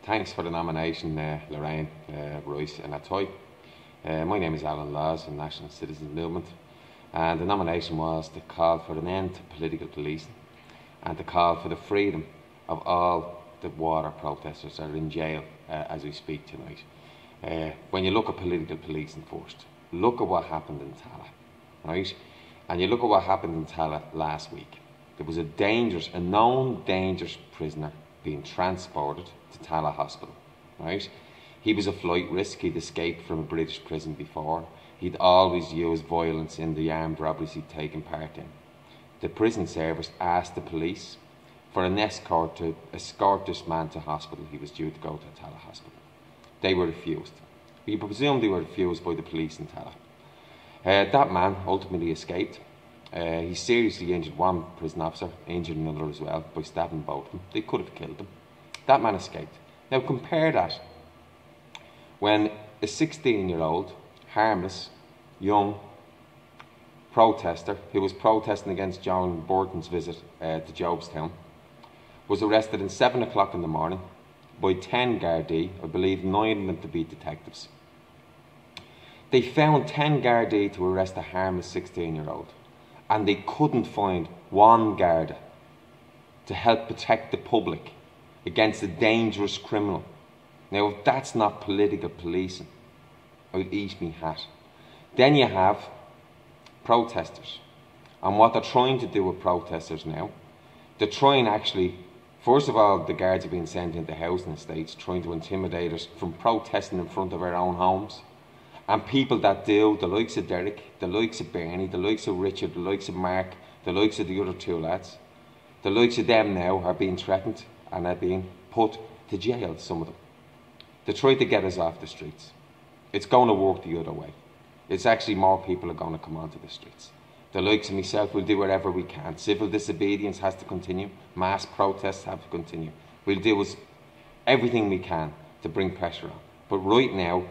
Thanks for the nomination, Lorraine, Royce and Atoy. My name is Alan Laws from National Citizens Movement, and the nomination was to call for an end to political policing and to call for the freedom of all the water protesters that are in jail as we speak tonight. When you look at political policing first, look at what happened in Tallaght, right? And you look at what happened in Tallaght last week. There was a known dangerous prisoner being transported to Tallaght Hospital, right? He was a flight risk. He'd escaped from a British prison before. He'd always used violence in the armed robberies he'd taken part in. The prison service asked the police for an escort to escort this man to hospital. He was due to go to Tallaght Hospital. They were refused. We presume they were refused by the police in Tallaght. That man ultimately escaped. He seriously injured one prison officer, injured another as well by stabbing both of them. They could have killed them. That man escaped. Now compare that when a 16-year-old, harmless, young protester who was protesting against John Burton's visit to Jobstown was arrested at 7 o'clock in the morning by 10 Gardaí, I believe 9 of them to be detectives. They found 10 Gardaí to arrest a harmless 16-year-old. And they couldn't find one Garda to help protect the public against a dangerous criminal. Now, if that's not political policing, I'd eat me hat. Then you have protesters. And what they're trying to do with protesters now, they're trying actually, first of all, the guards are being sent into housing estates, trying to intimidate us from protesting in front of our own homes. And people that do, the likes of Derek, the likes of Bernie, the likes of Richard, the likes of Mark, the likes of the other two lads, the likes of them now are being threatened and are being put to jail, some of them. They try to get us off the streets. It's going to work the other way. It's actually more people are going to come onto the streets. The likes of myself will do whatever we can. Civil disobedience has to continue. Mass protests have to continue. We'll do everything we can to bring pressure on. But right now,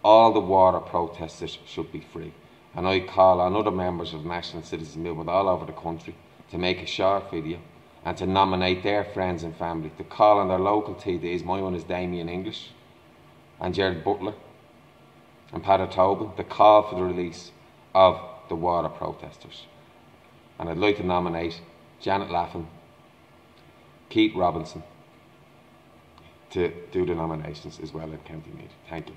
all the water protesters should be free. And I call on other members of National Citizens Movement all over the country to make a short video and to nominate their friends and family, to call on their local TDs. My one is Damien English and Gerald Butler and Peadar Tobin, to call for the release of the water protesters. And I'd like to nominate Janet Laffin, Keith Robinson to do the nominations as well in County Meath. Thank you.